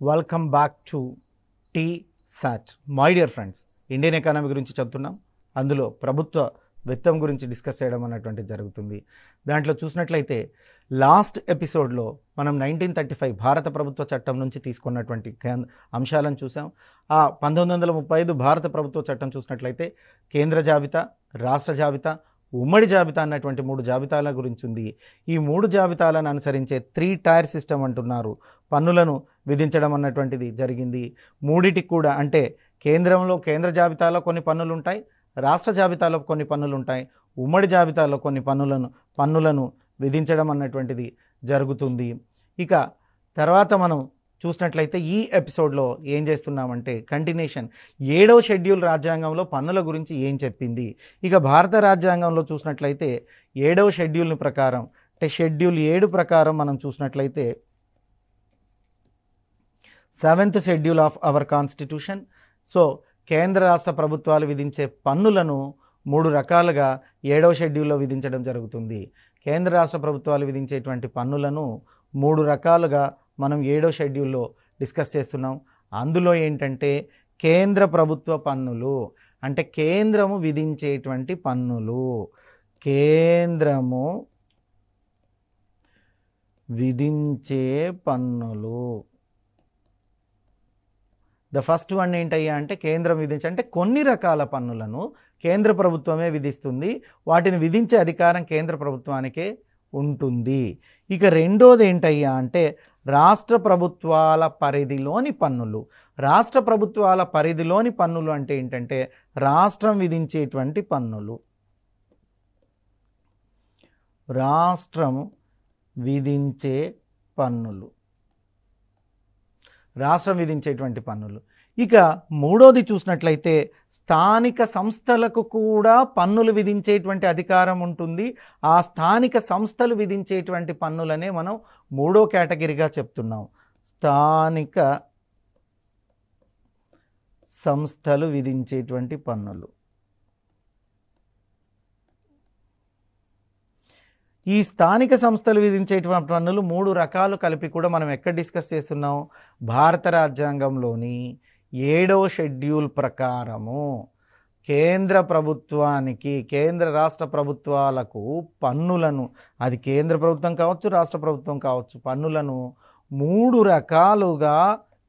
Welcome back to T SAT. My dear friends, Indian economy గురించి చెప్తున్నాం. అందులో ప్రభుత్వ విత్తం గురించి డిస్కస్ చేయడం అన్నటువంటిది జరుగుతుంది. దాంట్లో చూసినట్లయితే లాస్ట్ ఎపిసోడ్లో మనం 1935 భారత ప్రభుత్వ చట్టం నుంచి తీసుకున్నటువంటి అంశాలను చూసాం. ఆ 1935 భారత ప్రభుత్వ చట్టం చూసినట్లయితే కేంద్ర జాబితా, రాష్ట్ర జాబితా, ఉమ్మడి జాబితా అన్నటువంటి 3 జాబితాల గురించి ఉంది. ఈ 3 జాబితాలను అనుసరించే 3 టైర్ సిస్టమ్ అంటున్నారు. పన్నులను విధించడం అన్నటువంటిది జరిగింది. మూడిటికి కూడా అంటే కేంద్రంలో కేంద్ర జాబితాలో కొన్ని పన్నులు ఉంటాయి, రాష్ట్ర జాబితాలో కొన్ని పన్నులు ఉంటాయి, ఉమ్మడి జాబితాలో కొన్ని పన్నులను విధించడం అన్నటువంటిది జరుగుతుంది. ఇక తర్వాత మనం చూసినట్లయితే ఈ ఎపిసోడ్లో ఏం చేస్తున్నామంటే కంటిన్యూషన్ 7వ షెడ్యూల్ రాజ్యాంగంలో పన్నుల గురించి ఏం చెప్పింది. ఇక భారత రాజ్యాంగంలో చూసినట్లయితే 7వ షెడ్యూల్ ప్రకారం అంటే షెడ్యూల్ 7 ప్రకారం మనం చూసినట్లయితే 7th schedule of our constitution. So కేంద్ర రాష్ట్ర ప్రభుత్వాలు విధించే పన్నులను 3 రకాలుగా 7వ షెడ్యూల్లో విధించడం జరుగుతుంది. కేంద్ర రాష్ట్ర ప్రభుత్వాలు విధించేటువంటి పన్నులను 3 రకాలుగా మనం 7వ షెడ్యూల్లో డిస్కస్ చేస్తున్నాం. అందులో ఏంటంటే కేంద్ర ప్రభుత్వ పన్నులు అంటే కేంద్రము విధించేటువంటి పన్నులు, కేంద్రము విధించే పన్నులు. ద ఫస్ట్ వన్ ఏంటయ్యా అంటే కేంద్రం విధించే అంటే కొన్ని రకాల పన్నులను కేంద్ర ప్రభుత్వమే విధిస్తుంది. వాటిని విధించే అధికారం కేంద్ర ప్రభుత్వానికే ఉంటుంది. ఇక రెండోది ఏంటయ్యా అంటే రాష్ట్ర ప్రభుత్వాల పరిధిలోని పన్నులు. రాష్ట్ర ప్రభుత్వాల పరిధిలోని పన్నులు అంటే ఏంటంటే రాష్ట్రం విధించేటువంటి పన్నులు, రాష్ట్రం విధించే పన్నులు, రాష్ట్రం విధించేటువంటి పన్నులు. ఇక మూడోది చూసినట్లయితే స్థానిక సంస్థలకు కూడా పన్నులు విధించేటువంటి అధికారం ఉంటుంది. ఆ స్థానిక సంస్థలు విధించేటువంటి పన్నులనే మనం 3వ కేటగిరీగా చెప్తున్నాం. స్థానిక సంస్థలు విధించేటువంటి పన్నులు. ఈ స్థానిక సంస్థలు విధించేటువంటి పన్నులు 3 రకాలు కలిపి కూడా మనం ఎక్కడ డిస్కస్ చేస్తున్నాం? భారత రాజ్యాంగంలోని 7వ షెడ్యూల్ ప్రకారము కేంద్ర ప్రభుత్వానికి, కేంద్ర రాష్ట్ర ప్రభుత్వాలకు పన్నులను, అది కేంద్ర ప్రభుత్వం కావచ్చు, రాష్ట్ర ప్రభుత్వం కావచ్చు, పన్నులను 3 రకాలుగా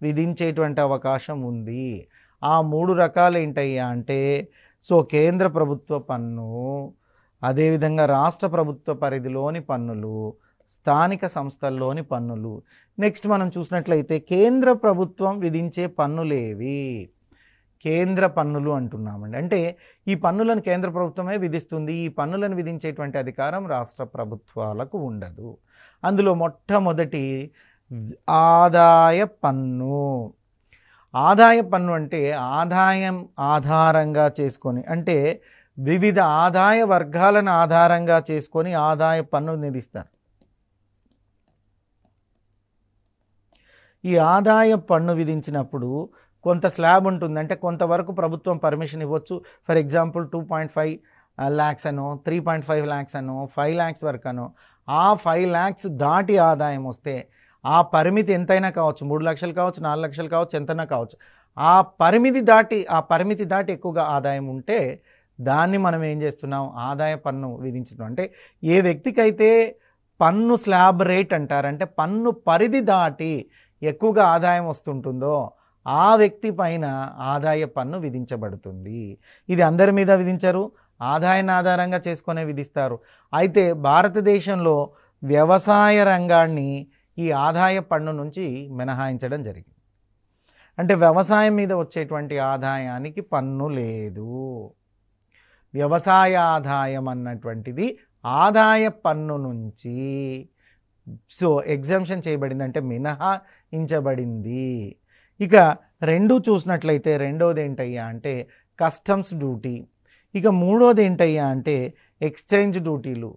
విధించేటువంటి అవకాశం ఉంది. ఆ 3 రకాలు ఏంటయ్యా అంటే సో కేంద్ర ప్రభుత్వ పన్ను, అదేవిధంగా రాష్ట్ర ప్రభుత్వ పరిధిలోని పన్నులు, స్థానిక సంస్థల్లోని పన్నులు. నెక్స్ట్ మనం చూసినట్లయితే కేంద్ర ప్రభుత్వం విధించే పన్నులేవి? కేంద్ర పన్నులు అంటున్నామండి. అంటే ఈ పన్నులను కేంద్ర ప్రభుత్వమే విధిస్తుంది. ఈ పన్నులను విధించేటువంటి అధికారం రాష్ట్ర ప్రభుత్వాలకు ఉండదు. అందులో మొట్టమొదటి ఆదాయ పన్ను. ఆదాయ పన్ను అంటే ఆదాయం ఆధారంగా చేసుకొని, అంటే వివిధ ఆదాయ వర్గాలను ఆధారంగా చేసుకొని ఆదాయ పన్ను విధిస్తారు. ఈ ఆదాయ పన్ను విధించినప్పుడు కొంత స్లాబ్ ఉంటుంది, అంటే కొంతవరకు ప్రభుత్వం పర్మిషన్ ఇవ్వచ్చు. ఫర్ ఎగ్జాంపుల్ 2.5 lakhs అనో, 3.5 lakhs అనో, 5 lakhs వరకు అనో. ఆ 5 lakhs దాటి ఆదాయం వస్తే ఆ పరిమితి ఎంతైనా కావచ్చు, 3 లక్షలు కావచ్చు, 4 లక్షలు కావచ్చు, ఎంతైనా కావచ్చు. ఆ పరిమితి దాటి ఎక్కువగా ఆదాయం ఉంటే దాన్ని మనం ఏం చేస్తున్నాం? ఆదాయ పన్ను విధించడం. అంటే ఏ వ్యక్తికైతే పన్ను స్లాబ్ రేట్ అంటారంటే పన్ను పరిధి దాటి ఎక్కువగా ఆదాయం వస్తుంటుందో ఆ వ్యక్తి పైన ఆదాయ పన్ను విధించబడుతుంది. ఇది అందరి మీద విధించరు, ఆదాయాన్ని ఆధారంగా చేసుకునే విధిస్తారు. అయితే భారతదేశంలో వ్యవసాయ రంగాన్ని ఈ ఆదాయ పన్ను నుంచి మినహాయించడం జరిగింది. అంటే వ్యవసాయం మీద వచ్చేటువంటి ఆదాయానికి పన్ను లేదు. వ్యవసాయ ఆదాయం అన్నటువంటిది ఆదాయ పన్ను నుంచి సో ఎగ్జామ్షన్ చేయబడింది, అంటే మినహాయించబడింది. ఇక రెండు చూసినట్లయితే రెండోది ఏంటయ్యా అంటే కస్టమ్స్ డ్యూటీ. ఇక మూడోది ఏంటయ్యా అంటే ఎక్స్చేంజ్ డ్యూటీలు.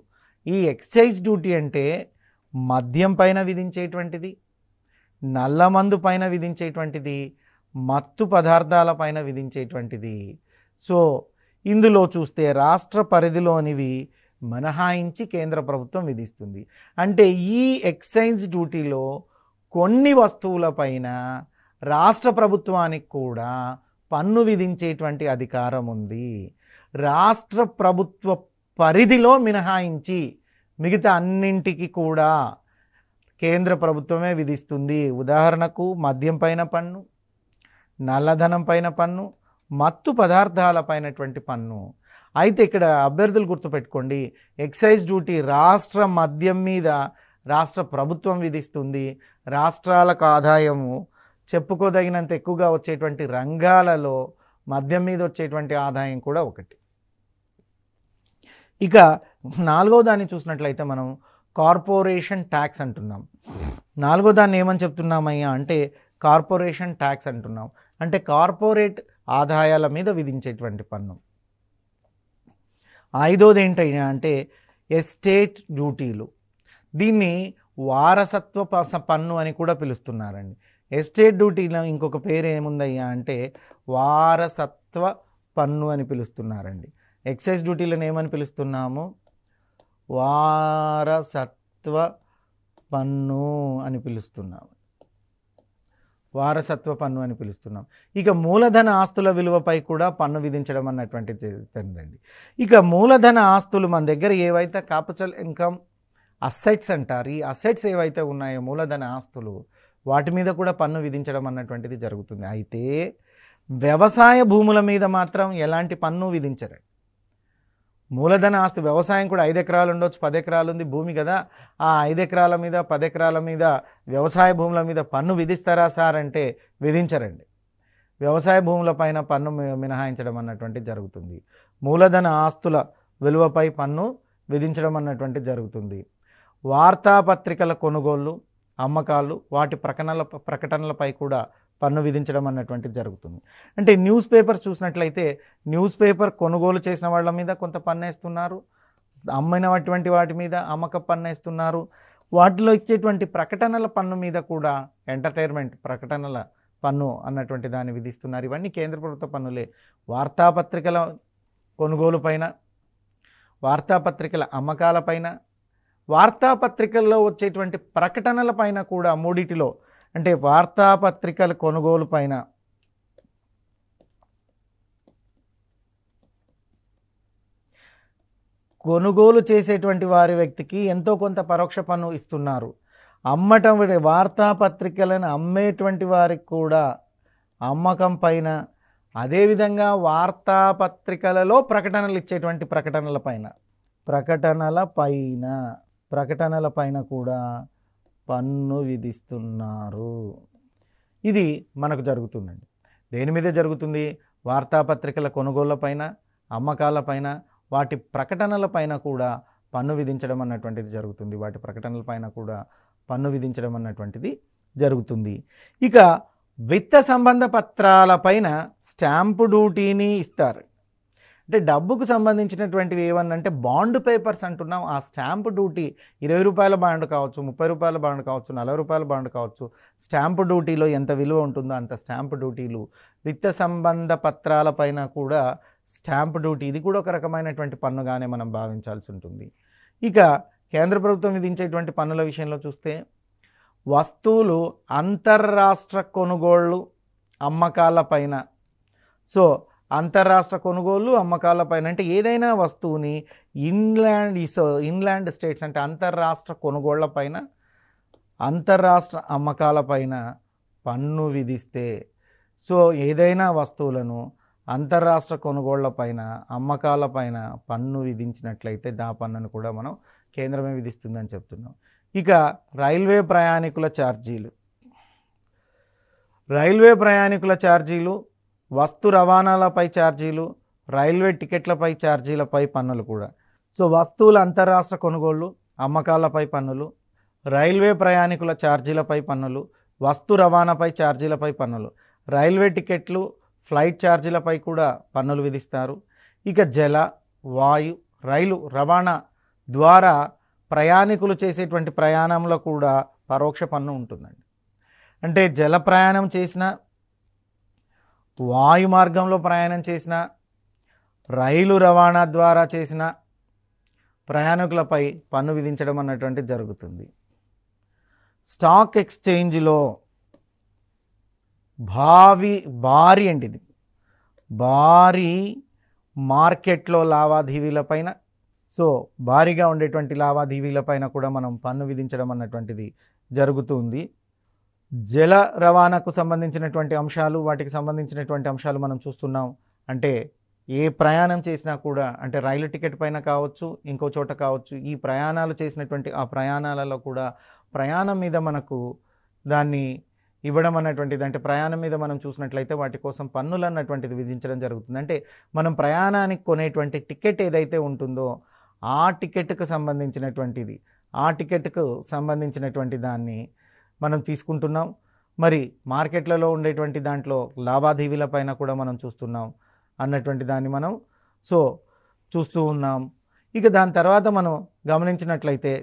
ఈ ఎక్స్చేంజ్ డ్యూటీ అంటే మద్యం పైన విధించేటువంటిది, నల్లమందు పైన విధించేటువంటిది, మత్తు పదార్థాల పైన విధించేటువంటిది. సో ఇందులో చూస్తే రాష్ట్ర పరిధిలోనివి మినహాయించి కేంద్ర ప్రభుత్వం విధిస్తుంది. అంటే ఈ ఎక్సైజ్ డ్యూటీలో కొన్ని వస్తువులపైన రాష్ట్ర ప్రభుత్వానికి కూడా పన్ను విధించేటువంటి అధికారం ఉంది. రాష్ట్ర ప్రభుత్వ పరిధిలో మినహాయించి మిగతా అన్నింటికి కూడా కేంద్ర ప్రభుత్వమే విధిస్తుంది. ఉదాహరణకు మద్యం పైన పన్ను, నల్లధనం పైన పన్ను, మత్తు పదార్థాల పైనటువంటి పన్ను. అయితే ఇక్కడ అభ్యర్థులు గుర్తుపెట్టుకోండి, ఎక్సైజ్ డ్యూటీ రాష్ట్ర మద్యం మీద రాష్ట్ర ప్రభుత్వం విధిస్తుంది. రాష్ట్రాలకు ఆదాయము చెప్పుకోదగినంత ఎక్కువగా వచ్చేటువంటి రంగాలలో మద్యం మీద వచ్చేటువంటి ఆదాయం కూడా ఒకటి. ఇక 4వ దాన్ని చూసినట్లయితే మనం కార్పొరేషన్ ట్యాక్స్ అంటున్నాం. 4వ దాన్ని ఏమని చెప్తున్నామయ్యా అంటే కార్పొరేషన్ ట్యాక్స్ అంటున్నాం. అంటే కార్పొరేట్ ఆదాయాల మీద విధించేటువంటి పన్ను. 5వది ఏంటయ్యా అంటే ఎస్టేట్ డ్యూటీలు. దీన్ని వారసత్వ పన్ను అని కూడా పిలుస్తున్నారండి. ఎస్టేట్ డ్యూటీలో ఇంకొక పేరు ఏముందయ్యా అంటే వారసత్వ పన్ను అని పిలుస్తున్నారండి. ఎక్సైజ్ డ్యూటీలను ఏమని పిలుస్తున్నాము? వారసత్వ పన్ను అని పిలుస్తున్నాము. వారసత్వ పన్ను అని పిలుస్తున్నాం. ఇక మూలధన ఆస్తుల విలువపై కూడా పన్ను విధించడం అన్నటువంటిది జరుగుతుందండి. ఇక మూలధన ఆస్తులు మన దగ్గర ఏవైతే క్యాపిటల్ ఇన్కమ్ అసెట్స్ అంటారు, ఈ అసెట్స్ ఏవైతే ఉన్నాయో మూలధన ఆస్తులు, వాటి మీద కూడా పన్ను విధించడం అన్నటువంటిది జరుగుతుంది. అయితే వ్యవసాయ భూముల మీద మాత్రం ఎలాంటి పన్ను విధించరు. మూలధన ఆస్తి వ్యవసాయం కూడా 5 ఎకరాలు ఉండొచ్చు, 10 ఎకరాలు ఉంది భూమి కదా, ఆ 5 ఎకరాల మీద 10 ఎకరాల మీద వ్యవసాయ భూముల మీద పన్ను విధిస్తారా సార్ అంటే విధించరండి. వ్యవసాయ భూముల పైన పన్ను మినహాయించడం అన్నటువంటిది జరుగుతుంది. మూలధన ఆస్తుల విలువపై పన్ను విధించడం అన్నటువంటిది జరుగుతుంది. వార్తాపత్రికల కొనుగోళ్ళు, అమ్మకాలు, వాటి ప్రకటనలపై కూడా పన్ను విధించడం అన్నటువంటిది జరుగుతుంది. అంటే న్యూస్ పేపర్స్ చూసినట్లయితే న్యూస్ పేపర్ కొనుగోలు చేసిన వాళ్ళ మీద కొంత పన్ను వేస్తున్నారు, అమ్మినటువంటి వాటి మీద అమ్మక పన్ను వేస్తున్నారు. వాటిలో ఇచ్చేటువంటి ప్రకటనల పన్ను మీద కూడా ఎంటర్టైన్మెంట్ ప్రకటనల పన్ను అన్నటువంటి దాన్ని విధిస్తున్నారు. ఇవన్నీ కేంద్ర ప్రభుత్వ పన్నులే. వార్తాపత్రికల కొనుగోలు పైన, వార్తాపత్రికల అమ్మకాల పైన, వార్తాపత్రికల్లో వచ్చేటువంటి ప్రకటనల పైన కూడా మూడిటిలో, అంటే వార్తాపత్రికల కొనుగోలు పైన కొనుగోలు చేసేటువంటి వారి వ్యక్తికి ఎంతో కొంత పరోక్ష పన్ను ఇస్తున్నారు. అమ్మటం వార్తాపత్రికలను అమ్మేటువంటి వారికి కూడా అమ్మకం పైన, అదేవిధంగా వార్తాపత్రికలలో ప్రకటనలు ఇచ్చేటువంటి ప్రకటనల పైన కూడా పన్ను విధిస్తున్నారు. ఇది మనకు జరుగుతుందండి. దేని మీద జరుగుతుంది? వార్తాపత్రికల కొనుగోళ్లపైన, అమ్మకాలపైన, వాటి ప్రకటనలపైన కూడా పన్ను విధించడం అన్నటువంటిది జరుగుతుంది. వాటి ప్రకటనలపైన కూడా పన్ను విధించడం అన్నటువంటిది జరుగుతుంది. ఇక విత్త సంబంధ పత్రాలపైన స్టాంపు డ్యూటీని ఇస్తారు. అంటే డబ్బుకు సంబంధించినటువంటివి ఏమన్నంటే బాండ్ పేపర్స్ అంటున్నాం. ఆ స్టాంపు డ్యూటీ 20 రూపాయల బాండ్ కావచ్చు, 30 రూపాయల బాండ్ కావచ్చు, 40 రూపాయల బాండ్ కావచ్చు. స్టాంపు డ్యూటీలో ఎంత విలువ ఉంటుందో అంత స్టాంపు డ్యూటీలు. విత్త సంబంధ పత్రాలపైన కూడా స్టాంపు డ్యూటీ, ఇది కూడా ఒక రకమైనటువంటి పన్నుగానే మనం భావించాల్సి ఉంటుంది. ఇక కేంద్ర ప్రభుత్వం విధించేటువంటి పన్నుల విషయంలో చూస్తే వస్తువులు అంతర్రాష్ట్ర కొనుగోళ్ళు, అమ్మకాలపైన. సో అంతర్రాష్ట్ర కొనుగోళ్ళు, అమ్మకాలపైన అంటే ఏదైనా వస్తువుని ఇన్లాండ్ స్టేట్స్ అంటే అంతర్రాష్ట్ర కొనుగోళ్లపైన, అంతర్రాష్ట్ర అమ్మకాలపైన పన్ను విధిస్తే, సో ఏదైనా వస్తువులను అంతర్రాష్ట్ర కొనుగోళ్లపైన, అమ్మకాలపైన పన్ను విధించినట్లయితే దా పన్నును కూడా మనం కేంద్రమే విధిస్తుందని చెప్తున్నాం. ఇక రైల్వే ప్రయాణికుల ఛార్జీలు, వస్తు రవాణాలపై ఛార్జీలు, రైల్వే టికెట్లపై ఛార్జీలపై పన్నులు కూడా. సో వస్తువుల అంతర్రాష్ట్ర కొనుగోళ్ళు, అమ్మకాలపై పన్నులు, రైల్వే ప్రయాణికుల ఛార్జీలపై పన్నులు, వస్తు రవాణాపై ఛార్జీలపై పన్నులు, రైల్వే టికెట్లు, ఫ్లైట్ ఛార్జీలపై కూడా పన్నులు విధిస్తారు. ఇక జల, వాయు, రైలు రవాణా ద్వారా ప్రయాణికులు చేసేటువంటి ప్రయాణంలో కూడా పరోక్ష పన్ను ఉంటుందండి. అంటే జల ప్రయాణం చేసిన, వాయు మార్గంలో ప్రయాణం చేసిన, రైలు రవాణా ద్వారా చేసిన ప్రయాణికులపై పన్ను విధించడం అన్నటువంటిది జరుగుతుంది. స్టాక్ ఎక్స్చేంజ్లో భారీ అండి ఇది, భారీ మార్కెట్లో లావాదేవీలపైన, సో భారీగా ఉండేటువంటి లావాదేవీలపైన కూడా మనం పన్ను విధించడం అన్నటువంటిది జరుగుతుంది. జల రవాణాకు సంబంధించినటువంటి అంశాలు, వాటికి సంబంధించినటువంటి అంశాలు మనం చూస్తున్నాం. అంటే ఏ ప్రయాణం చేసినా కూడా, అంటే రైలు టికెట్ పైన కావచ్చు, ఇంకో చోట కావచ్చు, ఈ ప్రయాణాలు చేసినటువంటి ఆ ప్రయాణాలలో కూడా ప్రయాణం మీద మనకు దాన్ని ఇవ్వడం అన్నటువంటిది, అంటే ప్రయాణం మీద మనం చూసినట్లయితే వాటి కోసం పన్నులు అన్నటువంటిది విధించడం జరుగుతుంది. అంటే మనం ప్రయాణానికి కొనేటువంటి టికెట్ ఏదైతే ఉంటుందో ఆ టికెట్కు సంబంధించినటువంటి దాన్ని మనం తీసుకుంటున్నాం. మరి మార్కెట్లలో ఉండేటువంటి దాంట్లో లావాదేవీల పైన కూడా మనం చూస్తున్నాం అన్నటువంటి దాన్ని మనం చూస్తూ ఉన్నాం. ఇక దాని తర్వాత మనం గమనించినట్లయితే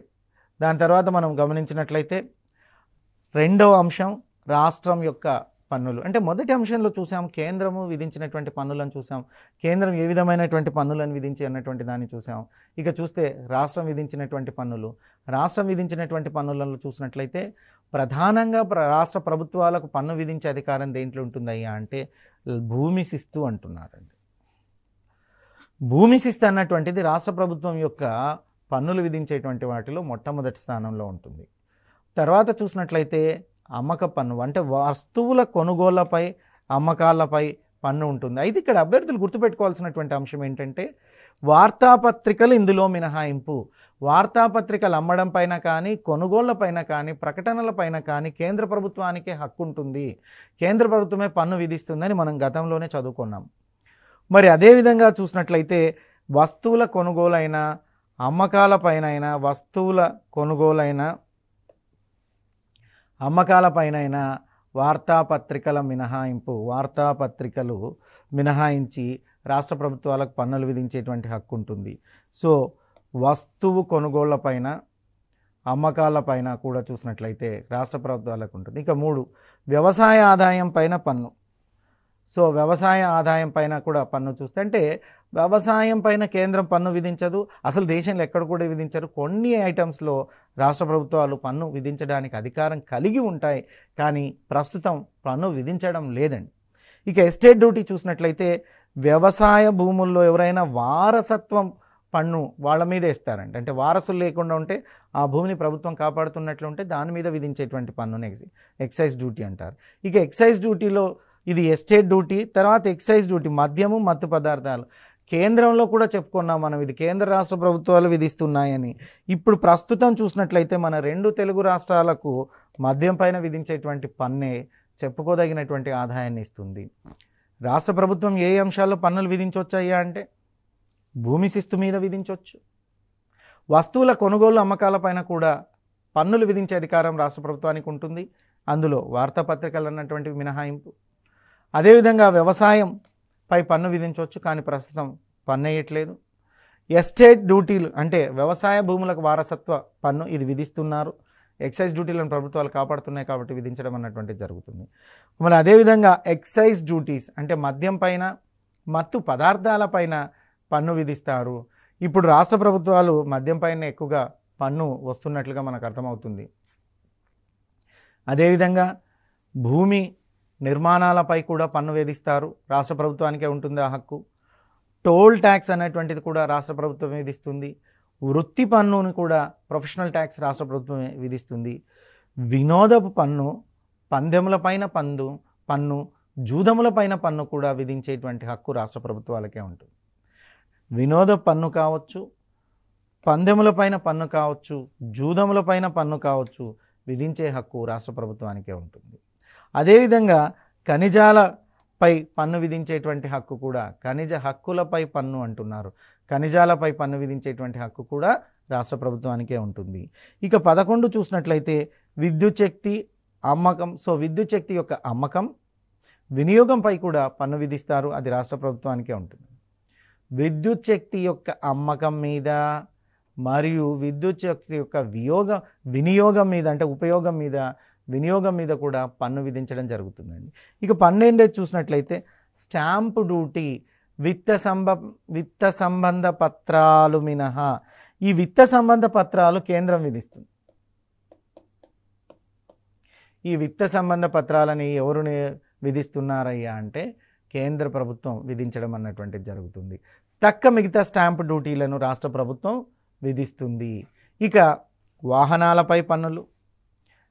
రెండవ అంశం రాష్ట్రం యొక్క పన్నులు. అంటే మొదటి అంశంలో చూసాం కేంద్రము విధించినటువంటి పన్నులను చూసాం, కేంద్రం ఏ విధమైనటువంటి పన్నులను విధించి అన్నటువంటి దాన్ని చూసాం. ఇక చూస్తే రాష్ట్రం విధించినటువంటి పన్నులను చూసినట్లయితే ప్రధానంగా రాష్ట్ర ప్రభుత్వాలకు పన్ను విధించే అధికారం దేంట్లో ఉంటుందయ్యా అంటే భూమి శిస్తు అంటున్నారండి. భూమి శిస్తు అన్నటువంటిది రాష్ట్ర ప్రభుత్వం యొక్క పన్నులు విధించేటువంటి వాటిలో మొట్టమొదటి స్థానంలో ఉంటుంది. తర్వాత చూసినట్లయితే అమ్మక పన్ను, అంటే వస్తువుల కొనుగోళ్లపై అమ్మకాలపై పన్ను ఉంటుంది. అయితే ఇక్కడ అభ్యర్థులు గుర్తుపెట్టుకోవాల్సినటువంటి అంశం ఏంటంటే వార్తాపత్రికలు ఇందులో మినహాయింపు. వార్తాపత్రికలు అమ్మడం పైన కానీ, కొనుగోళ్ల పైన కానీ, ప్రకటనల పైన కానీ కేంద్ర ప్రభుత్వానికే హక్కు ఉంటుంది, కేంద్ర ప్రభుత్వమే పన్ను విధిస్తుందని మనం గతంలోనే చదువుకున్నాం. మరి అదేవిధంగా చూసినట్లయితే వస్తువుల కొనుగోలైన, అమ్మకాలపైనైనా, అమ్మకాలపైనైనా వార్తాపత్రికలు మినహాయించి రాష్ట్ర ప్రభుత్వాలకు పన్నులు విధించేటువంటి హక్కు ఉంటుంది. సో వస్తువు కొనుగోళ్లపైన, అమ్మకాలపైన కూడా చూసినట్లయితే రాష్ట్ర ప్రభుత్వాలకు ఉంటుంది. ఇక 3 వ్యవసాయ ఆదాయం పైన పన్ను. సో వ్యవసాయ ఆదాయం పైన కూడా పన్ను చూస్తే, అంటే వ్యవసాయం పైన కేంద్రం పన్ను విధించదు, అసలు దేశంలో ఎక్కడ కూడా విధించరు. కొన్ని ఐటమ్స్లో రాష్ట్ర ప్రభుత్వాలు పన్ను విధించడానికి అధికారం కలిగి ఉంటాయి, కానీ ప్రస్తుతం పన్ను విధించడం లేదండి. ఇక ఎస్టేట్ డ్యూటీ చూసినట్లయితే వ్యవసాయ భూముల్లో ఎవరైనా వారసత్వం పన్ను వాళ్ళ మీద ఇస్తారండి. అంటే వారసులు లేకుండా ఉంటే ఆ భూమిని ప్రభుత్వం కాపాడుతున్నట్లు ఉంటే దాని మీద విధించేటువంటి పన్నుని ఎక్సైజ్ డ్యూటీ అంటారు. ఇక ఎక్సైజ్ డ్యూటీలో ఇది ఎస్టేట్ డ్యూటీ, తర్వాత ఎక్సైజ్ డ్యూటీ మద్యము, మత్తు పదార్థాలు. కేంద్రంలో కూడా చెప్పుకున్నాం మనం, ఇది కేంద్ర రాష్ట్ర ప్రభుత్వాలు విధిస్తున్నాయని. ఇప్పుడు ప్రస్తుతం చూసినట్లయితే మన 2 తెలుగు రాష్ట్రాలకు మద్యం పైన విధించేటువంటి పన్నే చెప్పుకోదగినటువంటి ఆదాయాన్ని ఇస్తుంది. రాష్ట్ర ప్రభుత్వం ఏ అంశాల్లో పన్నులు విధించవచ్చయ్యా అంటే భూమి శిస్తు మీద విధించవచ్చు, వస్తువుల కొనుగోలు అమ్మకాలపైన కూడా పన్నులు విధించే అధికారం రాష్ట్ర ప్రభుత్వానికి ఉంటుంది, అందులో వార్తాపత్రికలు అన్నటువంటివి మినహాయింపు. అదేవిధంగా వ్యవసాయం పై పన్ను విధించవచ్చు, కానీ ప్రస్తుతం పన్ను వేయట్లేదు. ఎస్టేట్ డ్యూటీలు అంటే వ్యవసాయ భూములకు వారసత్వ పన్ను ఇది విధిస్తున్నారు, ఎక్సైజ్ డ్యూటీలను ప్రభుత్వాలు కాపాడుతున్నాయి కాబట్టి విధించడం అన్నటువంటిది జరుగుతుంది. మరి అదేవిధంగా ఎక్సైజ్ డ్యూటీస్ అంటే మద్యం పైన, మత్తు పదార్థాల పైన పన్ను విధిస్తారు. ఇప్పుడు రాష్ట్ర ప్రభుత్వాలు మద్యం పైన ఎక్కువగా పన్ను వస్తున్నట్లుగా మనకు అర్థమవుతుంది. అదేవిధంగా భూమి నిర్మాణాలపై కూడా పన్ను విధిస్తారు, రాష్ట్ర ప్రభుత్వానికే ఉంటుంది ఆ హక్కు. టోల్ ట్యాక్స్ అనేటువంటిది కూడా రాష్ట్ర ప్రభుత్వం విధిస్తుంది. వృత్తి పన్నుని కూడా, ప్రొఫెషనల్ ట్యాక్స్ రాష్ట్ర ప్రభుత్వమే విధిస్తుంది. వినోదపు పన్ను, పందెములపైన పన్ను, జూదములపైన పన్ను కూడా విధించేటువంటి హక్కు రాష్ట్ర ప్రభుత్వాలకే ఉంటుంది. వినోద పన్ను కావచ్చు, పందెములపైన పన్ను కావచ్చు, జూదములపైన పన్ను కావచ్చు, విధించే హక్కు రాష్ట్ర ప్రభుత్వానికే ఉంటుంది. అదేవిధంగా ఖనిజాలపై పన్ను విధించేటువంటి హక్కు కూడా, ఖనిజ హక్కులపై పన్ను అంటున్నారు, ఖనిజాలపై పన్ను విధించేటువంటి హక్కు కూడా రాష్ట్ర ప్రభుత్వానికే ఉంటుంది. ఇక 11 చూసినట్లయితే విద్యుత్ శక్తి అమ్మకం. సో విద్యుత్ శక్తి యొక్క అమ్మకం, వినియోగంపై కూడా పన్ను విధిస్తారు, అది రాష్ట్ర ప్రభుత్వానికే ఉంటుంది. విద్యుత్ శక్తి యొక్క అమ్మకం మీద మరియు విద్యుత్ శక్తి యొక్క వినియోగం మీద, అంటే ఉపయోగం మీద, వినియోగం మీద కూడా పన్ను విధించడం జరుగుతుందండి. ఇక 12 చూసినట్లయితే స్టాంపు డ్యూటీ, విత్త సంబంధ పత్రాలు మినహా. ఈ విత్త సంబంధ పత్రాలు కేంద్రం విధిస్తుంది. ఈ విత్త సంబంధ పత్రాలని ఎవరు విధిస్తున్నారయ్యా అంటే కేంద్ర ప్రభుత్వం విధించడం అన్నటువంటిది జరుగుతుంది. తక్క మిగతా స్టాంప్ డ్యూటీలను రాష్ట్ర ప్రభుత్వం విధిస్తుంది. ఇక వాహనాలపై పన్నులు,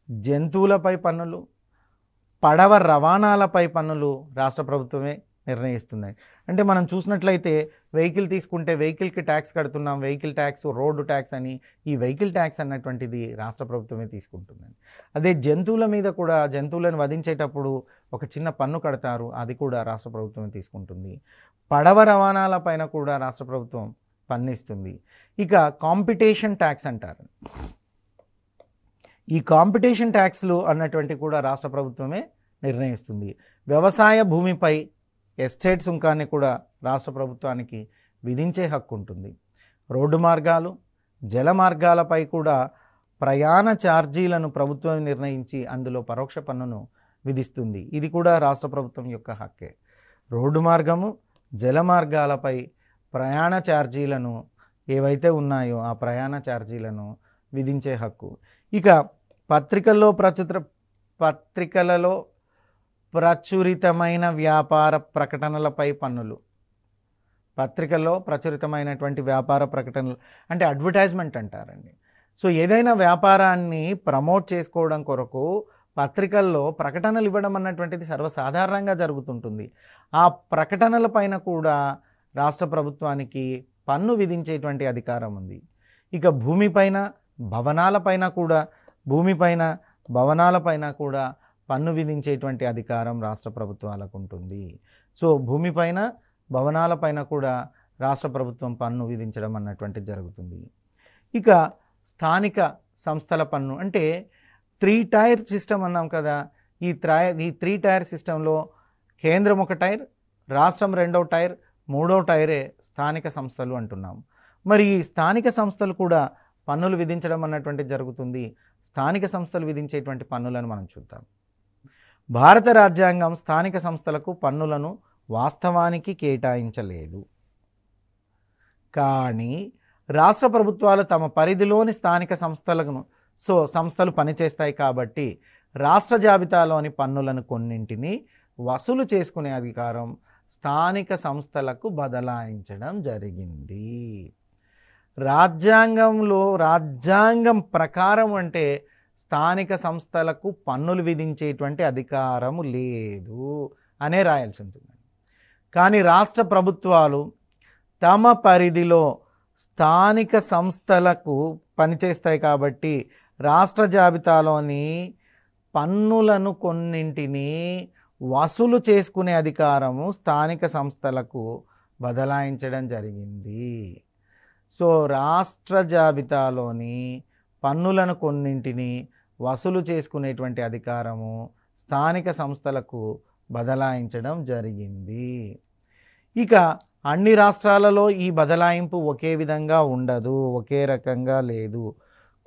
జంతువులపై పన్నులు, పడవ రవాణాలపై పన్నులు రాష్ట్ర ప్రభుత్వమే నిర్ణయిస్తుంది. అంటే మనం చూసినట్లయితే వెహికల్ తీసుకుంటే వెహికల్కి ట్యాక్స్ కడుతున్నాం, వెహికల్ ట్యాక్స్, రోడ్డు ట్యాక్స్ అని. ఈ వెహికల్ ట్యాక్స్ అన్నటువంటిది రాష్ట్ర ప్రభుత్వమే తీసుకుంటుందండి. అదే జంతువుల మీద కూడా, జంతువులను వధించేటప్పుడు ఒక చిన్న పన్ను కడతారు, అది కూడా రాష్ట్ర ప్రభుత్వమే తీసుకుంటుంది. పడవ రవాణాల పైన కూడా రాష్ట్ర ప్రభుత్వం పన్నిస్తుంది. ఇక కాంపిటీషన్ ట్యాక్స్ అంటారు. ఈ కాంపిటీషన్ ట్యాక్స్లు అన్నటువంటి కూడా రాష్ట్ర ప్రభుత్వమే నిర్ణయిస్తుంది. వ్యవసాయ భూమిపై ఎస్టేట్ సుంకాన్ని కూడా రాష్ట్ర ప్రభుత్వానికి విధించే హక్కు ఉంటుంది. రోడ్డు మార్గాలు, జల మార్గాలపై కూడా ప్రయాణ ఛార్జీలను ప్రభుత్వం నిర్ణయించి అందులో పరోక్ష పన్నును విధిస్తుంది. ఇది కూడా రాష్ట్ర ప్రభుత్వం యొక్క హక్కే. రోడ్డు మార్గము, జల మార్గాలపై ప్రయాణ ఛార్జీలను ఏవైతే ఉన్నాయో ఆ ప్రయాణ ఛార్జీలను విధించే హక్కు. ఇక పత్రికలలో ప్రచురితమైన వ్యాపార ప్రకటనలపై పన్నులు. పత్రికల్లో ప్రచురితమైనటువంటి వ్యాపార ప్రకటనలు అంటే అడ్వర్టైజ్మెంట్ అంటారండి. సో ఏదైనా వ్యాపారాన్ని ప్రమోట్ చేసుకోవడం కొరకు పత్రికల్లో ప్రకటనలు ఇవ్వడం అన్నటువంటిది సర్వసాధారణంగా జరుగుతుంటుంది. ఆ ప్రకటనల పైన కూడా రాష్ట్ర ప్రభుత్వానికి పన్ను విధించేటువంటి అధికారం ఉంది. ఇక భూమిపైన భవనాలపైన కూడా పన్ను విధించేటువంటి అధికారం రాష్ట్ర ప్రభుత్వాలకు ఉంటుంది. సో భూమిపైన, భవనాలపైన కూడా రాష్ట్ర ప్రభుత్వం పన్ను విధించడం అన్నటువంటిది జరుగుతుంది. ఇక స్థానిక సంస్థల పన్ను అంటే 3 టైర్ సిస్టమ్ అన్నాం కదా. ఈ 3 టైర్ సిస్టంలో కేంద్రం ఒక టైర్, రాష్ట్రం 2వ టైర్, 3వ టైరే స్థానిక సంస్థలు అంటున్నాం. మరి ఈ స్థానిక సంస్థలు కూడా పన్నులు విధించడం అన్నటువంటిది జరుగుతుంది. స్థానిక సంస్థలు విధించేటువంటి పన్నులను మనం చూద్దాం. భారత రాజ్యాంగం స్థానిక సంస్థలకు పన్నులను వాస్తవానికి కేటాయించలేదు. కానీ రాష్ట్ర ప్రభుత్వాలు తమ పరిధిలోని స్థానిక సంస్థలు పనిచేస్తాయి కాబట్టి రాష్ట్ర జాబితాలోని పన్నులను కొన్నింటిని వసూలు చేసుకునే అధికారం స్థానిక సంస్థలకు బదలాయించడం జరిగింది. రాజ్యాంగం ప్రకారం అంటే స్థానిక సంస్థలకు పన్నులు విధించేటువంటి అధికారము లేదు అనే రాయాల్సి ఉంటుంది. కానీ రాష్ట్ర ప్రభుత్వాలు తమ పరిధిలో స్థానిక సంస్థలకు పనిచేస్తాయి కాబట్టి రాష్ట్ర జాబితాలోని పన్నులను కొన్నింటిని వసూలు చేసుకునే అధికారము స్థానిక సంస్థలకు బదలాయించడం జరిగింది. సో రాష్ట్ర జాబితాలోని పన్నులను కొన్నింటిని వసూలు చేసుకునేటువంటి అధికారము స్థానిక సంస్థలకు బదలాయించడం జరిగింది. ఇక అన్ని రాష్ట్రాలలో ఈ బదలాయింపు ఒకే విధంగా ఉండదు, ఒకే రకంగా లేదు.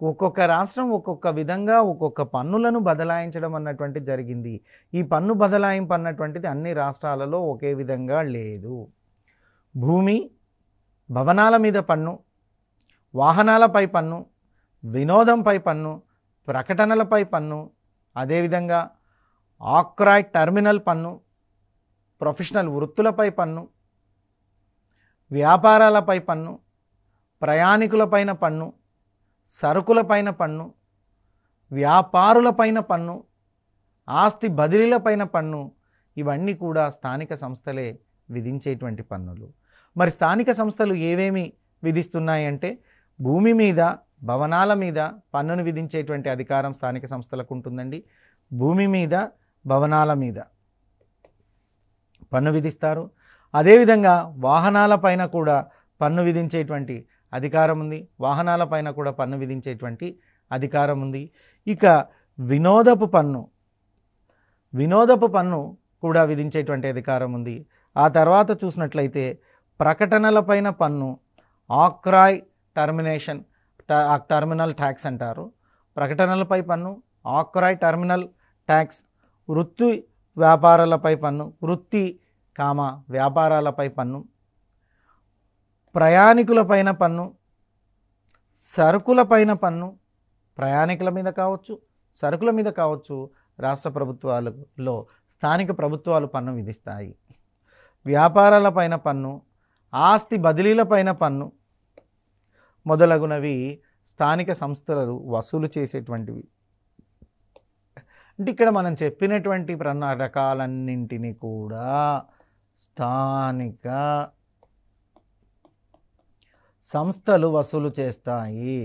ఒక్కొక్క రాష్ట్రం ఒక్కొక్క విధంగా ఒక్కొక్క పన్నులను బదలాయించడం అన్నటువంటిది జరిగింది. ఈ పన్ను బదలాయింపు అన్నటువంటిది అన్ని రాష్ట్రాలలో ఒకే విధంగా లేదు. భూమి, భవనాల మీద పన్ను, వాహనాలపై పన్ను, వినోదంపై పన్ను, ప్రకటనలపై పన్ను, అదేవిధంగా ఆక్రాయ్ టర్మినల్ పన్ను, ప్రొఫెషనల్ వృత్తులపై పన్ను, వ్యాపారాలపై పన్ను, ప్రయాణికులపైన పన్ను, సరుకులపైన పన్ను, వ్యాపారులపైన పన్ను, ఆస్తి బదిలీలపైన పన్ను, ఇవన్నీ కూడా స్థానిక సంస్థలే విధించేటువంటి పన్నులు. మరి స్థానిక సంస్థలు ఏవేమి విధిస్తున్నాయంటే భూమి మీద, భవనాల మీద పన్నును విధించేటువంటి అధికారం స్థానిక సంస్థలకు ఉంటుందండి. భూమి మీద, భవనాల మీద పన్ను విధిస్తారు. అదేవిధంగా వాహనాలపైన కూడా పన్ను విధించేటువంటి అధికారం ఉంది. వాహనాలపైన కూడా పన్ను విధించేటువంటి అధికారం ఉంది. ఇక వినోదపు పన్ను కూడా విధించేటువంటి అధికారం ఉంది. ఆ తర్వాత చూసినట్లయితే ప్రకటనలపైన పన్ను, ఆక్రాయ్ టర్మినల్ ట్యాక్స్ అంటారు. ప్రకటనలపై పన్ను, ఆక్రాయ్ టర్మినల్ ట్యాక్స్, వృత్తి వ్యాపారాలపై పన్ను, వ్యాపారాలపై పన్ను, ప్రయాణికులపైన పన్ను, సరుకులపైన పన్ను, ప్రయాణికుల మీద కావచ్చు, సరుకుల మీద కావచ్చు, రాష్ట్ర ప్రభుత్వాలలో స్థానిక ప్రభుత్వాలు పన్ను విధిస్తాయి. వ్యాపారాలపైన పన్ను, ఆస్తి బదిలీలపైన పన్ను మొదలగునవి స్థానిక సంస్థలు వసూలు చేసేటువంటివి. అంటే ఇక్కడ మనం చెప్పినటువంటి పన్ను రకాలన్నింటినీ కూడా స్థానిక సంస్థలు వసూలు చేస్తాయి.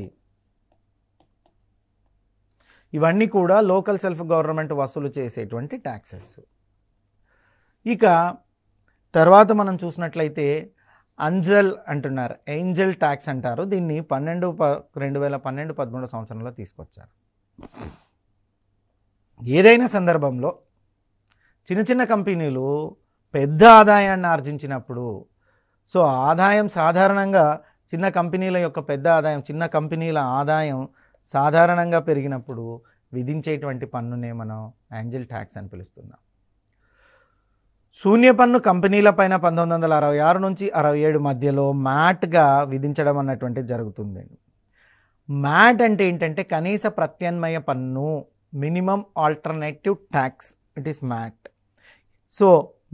ఇవన్నీ కూడా లోకల్ సెల్ఫ్ గవర్నమెంట్ వసూలు చేసేటువంటి ట్యాక్సెస్. ఇక తర్వాత మనం చూసినట్లయితే అంజల్ అంటున్నారు, ఏంజల్ ట్యాక్స్ అంటారు. దీన్ని 2012-13 సంవత్సరంలో తీసుకొచ్చారు. ఏదైనా సందర్భంలో చిన్న చిన్న కంపెనీలు పెద్ద ఆదాయాన్ని ఆర్జించినప్పుడు, సో ఆదాయం సాధారణంగా చిన్న కంపెనీల యొక్క పెద్ద ఆదాయం, చిన్న కంపెనీల ఆదాయం సాధారణంగా పెరిగినప్పుడు విధించేటువంటి పన్నునే మనం ఏంజల్ ట్యాక్స్ అని పిలుస్తున్నాం. శూన్య పన్ను కంపెనీలపైన 1966 నుంచి 67 మధ్యలో మ్యాట్గా విధించడం అన్నటువంటిది జరుగుతుంది. మ్యాట్ అంటే ఏంటంటే కనీస ప్రత్యామ్నాయ పన్ను, minimum alternative tax, it is MAT. So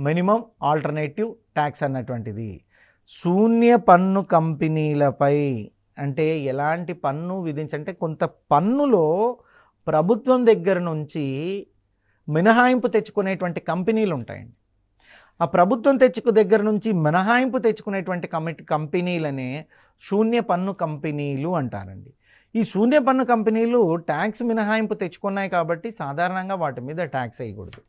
minimum alternative tax అన్నటువంటిది శూన్య పన్ను కంపెనీలపై, అంటే ఎలాంటి పన్ను విధించంటే కొంత పన్నులో ప్రభుత్వం దగ్గర నుంచి మినహాయింపు తెచ్చుకునేటువంటి కంపెనీలు ఉంటాయండి. ఆ ప్రభుత్వం దగ్గర నుంచి మినహాయింపు తెచ్చుకునేటువంటి కంపెనీలనే శూన్య పన్ను కంపెనీలు అంటారండి. ఈ శూన్య పన్ను కంపెనీలు ట్యాక్స్ మినహాయింపు తెచ్చుకున్నాయి కాబట్టి సాధారణంగా వాటి మీద ట్యాక్స్ వేయకూడదు.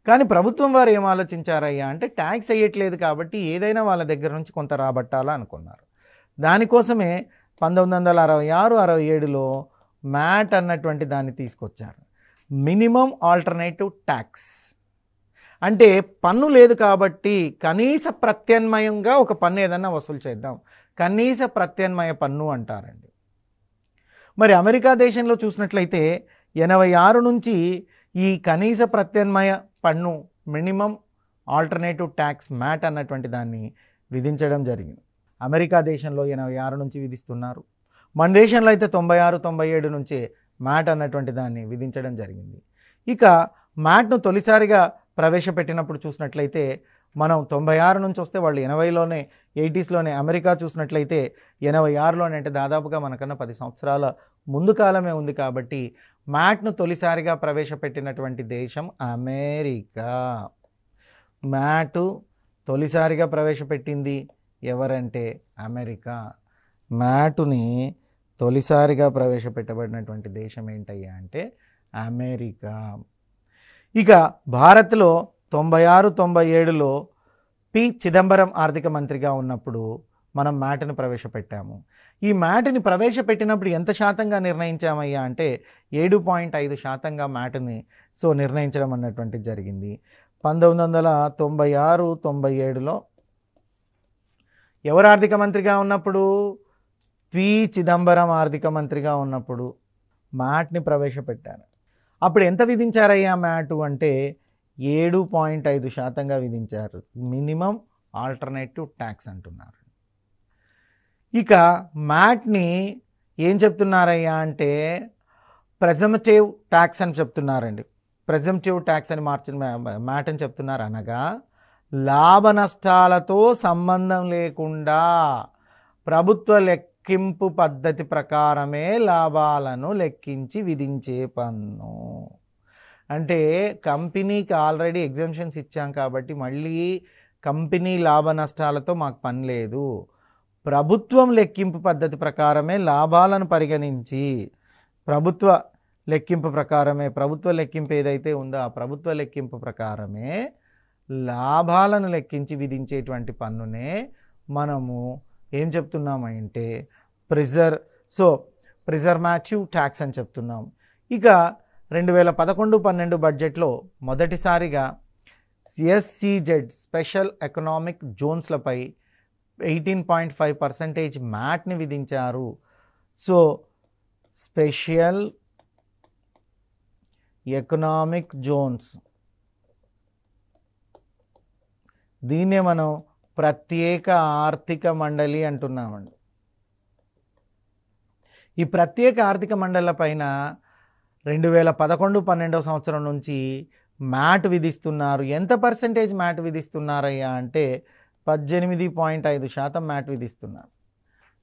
కానీ ప్రభుత్వం వారు ఏం ఆలోచించారయ్యా అంటే ట్యాక్స్ వేయట్లేదు కాబట్టి ఏదైనా వాళ్ళ దగ్గర నుంచి కొంత రాబట్టాలా అనుకున్నారు. దానికోసమే 1966-67లో మ్యాట్ అన్నటువంటి దాన్ని తీసుకొచ్చారు, మినిమం ఆల్టర్నేటివ్ ట్యాక్స్. అంటే పన్ను లేదు కాబట్టి కనీస ప్రత్యామ్నాయంగా ఒక పన్ను ఏదన్నా వసూలు చేద్దాం, కనీస ప్రత్యామ్నాయ పన్ను అంటారండి. మరి అమెరికా దేశంలో చూసినట్లయితే 86 నుంచి ఈ కనీస ప్రత్యామ్నాయ పన్ను, మినిమం ఆల్టర్నేటివ్ ట్యాక్స్ మ్యాట్ అన్నటువంటి దాన్ని విధించడం జరిగింది. అమెరికా దేశంలో 86 నుంచి విధిస్తున్నారు. మన దేశంలో అయితే 96-97 నుంచే మ్యాట్ అన్నటువంటి దాన్ని విధించడం జరిగింది. ఇక మ్యాట్ను తొలిసారిగా ప్రవేశపెట్టినప్పుడు చూసినట్లయితే మనం 96 నుంచి వస్తే వాళ్ళు 80లోనే 80స్లోనే, అమెరికా చూసినట్లయితే 86లోనే, అంటే దాదాపుగా మనకన్నా 10 సంవత్సరాల ముందు కాలమే ఉంది. కాబట్టి మ్యాట్ను తొలిసారిగా ప్రవేశపెట్టినటువంటి దేశం అమెరికా. మ్యాటు తొలిసారిగా ప్రవేశపెట్టింది ఎవరంటే అమెరికా. మ్యాటుని తొలిసారిగా ప్రవేశపెట్టబడినటువంటి దేశం ఏంటయ్యా అంటే అమెరికా. ఇక భారత్లో 96-97లో పి చిదంబరం ఆర్థిక మంత్రిగా ఉన్నప్పుడు మనం మ్యాట్ని ప్రవేశపెట్టాము. ఈ మ్యాట్ని ప్రవేశపెట్టినప్పుడు ఎంత శాతంగా నిర్ణయించామయ్యా అంటే 7.5% మ్యాట్ని నిర్ణయించడం అన్నటువంటిది జరిగింది. 1996-97లో ఎవరు ఆర్థిక మంత్రిగా ఉన్నప్పుడు? పి చిదంబరం ఆర్థిక మంత్రిగా ఉన్నప్పుడు మ్యాట్ని ప్రవేశపెట్టారు. అప్పుడు ఎంత విధించారయ్యా మ్యాటు అంటే 7.5% విధించారు, మినిమం ఆల్టర్నేటివ్ ట్యాక్స్ అంటున్నారు. ఇక మ్యాట్ని ఏం చెప్తున్నారయ్యా అంటే ప్రెజంప్టివ్ ట్యాక్స్ అని చెప్తున్నారండి. ప్రెజంప్టివ్ ట్యాక్స్ అని మ్యాట్ అని చెప్తున్నారు. అనగా లాభ నష్టాలతో సంబంధం లేకుండా ప్రభుత్వ లెక్కింపు పద్ధతి ప్రకారమే లాభాలను లెక్కించి విధించే పన్ను. అంటే కంపెనీకి ఆల్రెడీ ఎగ్జంప్షన్స్ ఇచ్చాం కాబట్టి మళ్ళీ కంపెనీ లాభ నష్టాలతో మాకు పని లేదు, ప్రభుత్వం లెక్కింపు పద్ధతి ప్రకారమే లాభాలను పరిగణించి ప్రభుత్వ లెక్కింపు ప్రకారమే, ప్రభుత్వ లెక్కింపు ఏదైతే ఉందో ఆ ప్రభుత్వ లెక్కింపు ప్రకారమే లాభాలను లెక్కించి విధించేటువంటి పన్నునే మనము ఏం చెప్తున్నామంటే ప్రిజర్వేటివ్ ట్యాక్స్ అని చెప్తున్నాం. ఇక 2011-12 బడ్జెట్లో మొదటిసారిగా ఎస్సీజెడ్ స్పెషల్ ఎకనామిక్ జోన్స్లపై 18.5% మ్యాట్ని విధించారు. స్పెషల్ ఎకనామిక్ జోన్స్, దీన్నే మనం ప్రత్యేక ఆర్థిక మండలి అంటున్నామండి. ఈ ప్రత్యేక ఆర్థిక మండలి పైన 2011-12 సంవత్సరం నుంచి మ్యాట్ విధిస్తున్నారు. ఎంత పర్సెంటేజ్ మ్యాట్ విధిస్తున్నారయ్యా అంటే 18.5% మ్యాట్ విధిస్తున్నారు.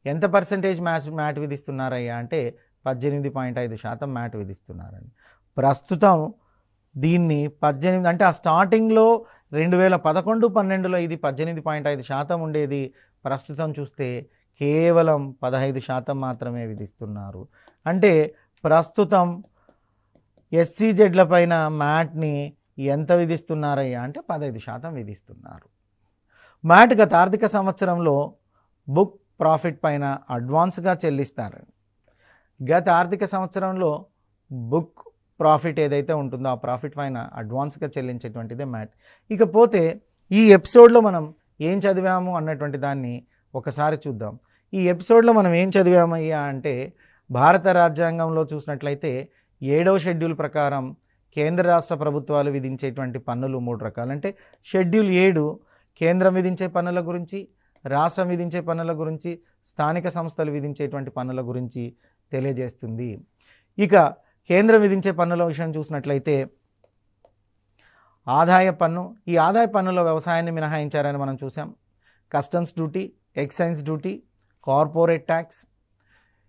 ఎంత పర్సెంటేజ్ మ్యాట్ విధిస్తున్నారయ్యా అంటే 18.5% మ్యాట్ విధిస్తున్నారండి. ప్రస్తుతం దీన్ని 18 అంటే ఆ స్టార్టింగ్లో 2011-12లో ఇది 18.5% ఉండేది. ప్రస్తుతం చూస్తే కేవలం 15% మాత్రమే విధిస్తున్నారు. అంటే ప్రస్తుతం ఎస్సీజెడ్ల పైన మ్యాట్ని ఎంత విధిస్తున్నారయ్యా అంటే 15% విధిస్తున్నారు. మ్యాట్ గత ఆర్థిక సంవత్సరంలో బుక్ ప్రాఫిట్ పైన అడ్వాన్స్గా చెల్లిస్తారు. గత ఆర్థిక సంవత్సరంలో బుక్ ప్రాఫిట్ ఏదైతే ఉంటుందో ఆ ప్రాఫిట్ పైన అడ్వాన్స్గా చెల్లించేటువంటిదే మ్యాట్. ఇకపోతే ఈ ఎపిసోడ్లో మనం ఏం చదివాము అన్నటువంటి దాన్ని ఒకసారి చూద్దాం. ఈ ఎపిసోడ్లో మనం ఏం చదివామయ్యా అంటే భారత రాజ్యాంగంలో చూసినట్లయితే 7వ షెడ్యూల్ ప్రకారం కేంద్ర రాష్ట్ర ప్రభుత్వాలు విధించేటువంటి పన్నులు 3 రకాలు. అంటే షెడ్యూల్ 7 కేంద్రం విధించే పన్నుల గురించి, రాష్ట్రం విధించే పన్నుల గురించి, స్థానిక సంస్థలు విధించేటువంటి పన్నుల గురించి తెలియజేస్తుంది. ఇక కేంద్రం విధించే పన్నుల విషయం చూసినట్లయితే ఆదాయ పన్ను, ఈ ఆదాయ పన్నులో వ్యవసాయాన్ని మినహాయించారని మనం చూసాం. Customs duty, excise duty, corporate tax,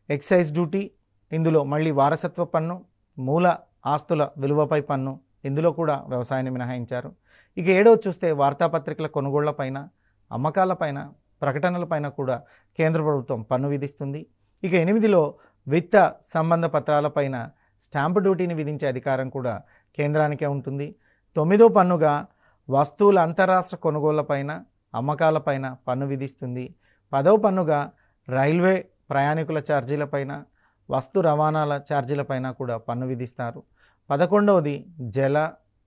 excise duty, ఇందులో మళ్ళీ వారసత్వ పన్ను, మూల ఆస్తుల విలువపై పన్ను, ఇందులో కూడా వ్యవసాయాన్ని మినహాయించారు. ఇక 7వ చూస్తే వార్తాపత్రికల కొనుగోళ్లపైన, అమ్మకాలపైన, ప్రకటనలపైన కూడా కేంద్ర ప్రభుత్వం పన్ను విధిస్తుంది. ఇక 8లో విత్త సంబంధ పత్రాలపైన స్టాంపు డ్యూటీని విధించే అధికారం కూడా కేంద్రానికే ఉంటుంది. 9వ పన్నుగా వస్తువుల అంతరాష్ట్ర కొనుగోళ్లపైన, అమ్మకాలపైన పన్ను విధిస్తుంది. 10వ పన్నుగా రైల్వే ప్రయాణికుల ఛార్జీలపైన, వస్తు రవాణాల ఛార్జీలపైన కూడా పన్ను విధిస్తారు. 11వది జల,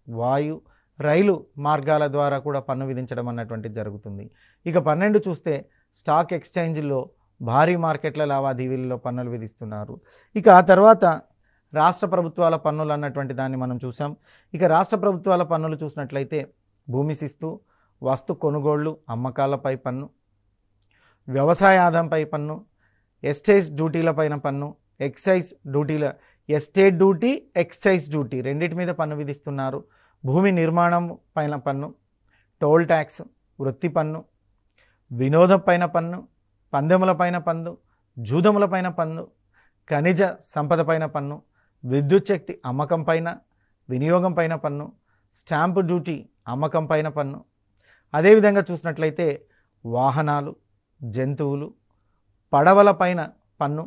వాయు, రైలు మార్గాల ద్వారా కూడా పన్ను విధించడం అన్నటువంటిది జరుగుతుంది. ఇక 12 చూస్తే స్టాక్ ఎక్స్చేంజ్లో భారీ మార్కెట్ల లావాదేవీల్లో పన్నులు విధిస్తున్నారు. ఇక ఆ తర్వాత రాష్ట్ర ప్రభుత్వాల పన్నులు అన్నటువంటి దాన్ని మనం చూసాం. ఇక రాష్ట్ర ప్రభుత్వాల పన్నులు చూసినట్లయితే భూమి శిస్తు, వస్తు కొనుగోళ్లు అమ్మకాలపై పన్ను, వ్యవసాయ ఆదాయంపై పన్ను, ఎస్టేట్ డ్యూటీలపైన పన్ను, ఎక్సైజ్ డ్యూటీల ఎస్టేట్ డ్యూటీ, ఎక్సైజ్ డ్యూటీ రెండింటి మీద పన్ను విధిస్తున్నారు. భూమి నిర్మాణం పైన పన్ను, టోల్ ట్యాక్స్, వృత్తి పన్ను, వినోదం పైన పన్ను, పందెముల పైన పన్ను, జూదముల పైన పన్ను, ఖనిజ సంపద పైన పన్ను, విద్యుత్ శక్తి అమ్మకం పైన, వినియోగం పైన పన్ను, స్టాంపు డ్యూటీ అమ్మకం పైన పన్ను. అదేవిధంగా చూసినట్లయితే వాహనాలు, జంతువులు, పడవల పైన పన్ను,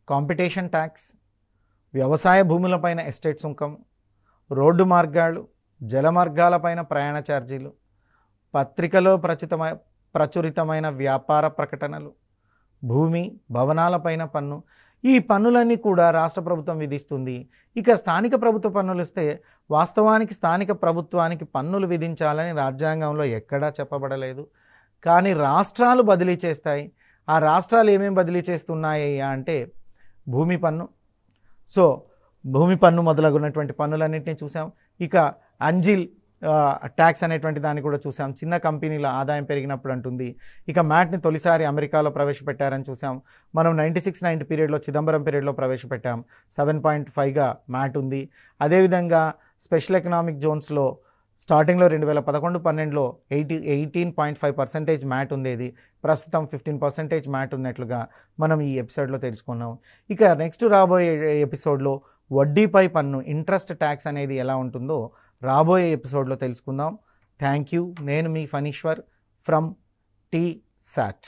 కాంపిటీషన్ ట్యాక్స్, వ్యవసాయ భూములపైన ఎస్టేట్ సుంకం, రోడ్డు మార్గాలు, జల మార్గాలపైన ప్రయాణ ఛార్జీలు, పత్రికలో ప్రచురితమైన వ్యాపార ప్రకటనలు, భూమి భవనాలపైన పన్ను. ఈ పన్నులన్నీ కూడా రాష్ట్ర ప్రభుత్వం విధిస్తుంది. ఇక స్థానిక ప్రభుత్వ పన్నులు ఇస్తే వాస్తవానికి స్థానిక ప్రభుత్వానికి పన్నులు విధించాలని రాజ్యాంగంలో ఎక్కడా చెప్పబడలేదు. కానీ రాష్ట్రాలు బదిలీ చేస్తాయి. ఆ రాష్ట్రాలు ఏమేమి బదిలీ చేస్తున్నాయి అంటే భూమి పన్ను, సో భూమి పన్ను మొదలగున్నటువంటి పన్నులన్నింటినీ చూసాం. ఇక అంజిల్ ట్యాక్స్ అనేటువంటి దాన్ని కూడా చూసాం. చిన్న కంపెనీల ఆదాయం పెరిగినప్పుడు అంటుంది. ఇక మ్యాట్ని తొలిసారి అమెరికాలో ప్రవేశపెట్టారని చూసాం. మనం 96-90 పీరియడ్లో చిదంబరం పీరియడ్లో ప్రవేశపెట్టాం. 7.5గా మ్యాట్ ఉంది. అదేవిధంగా స్పెషల్ ఎకనామిక్ జోన్స్లో స్టార్టింగ్లో 2011-12లో 18.5% మ్యాట్ ఉండేది. ప్రస్తుతం 15% మ్యాట్ ఉన్నట్లుగా మనం ఈ ఎపిసోడ్లో తెలుసుకున్నాం. ఇక నెక్స్ట్ రాబోయే ఎపిసోడ్లో వడ్డీపై పన్ను, ఇంట్రెస్ట్ ట్యాక్స్ అనేది ఎలా ఉంటుందో రాబోయే ఎపిసోడ్లో తెలుసుకుందాం. Thank you. నేను మీ ఫణీశ్వర్ ఫ్రమ్ టీ సాట్.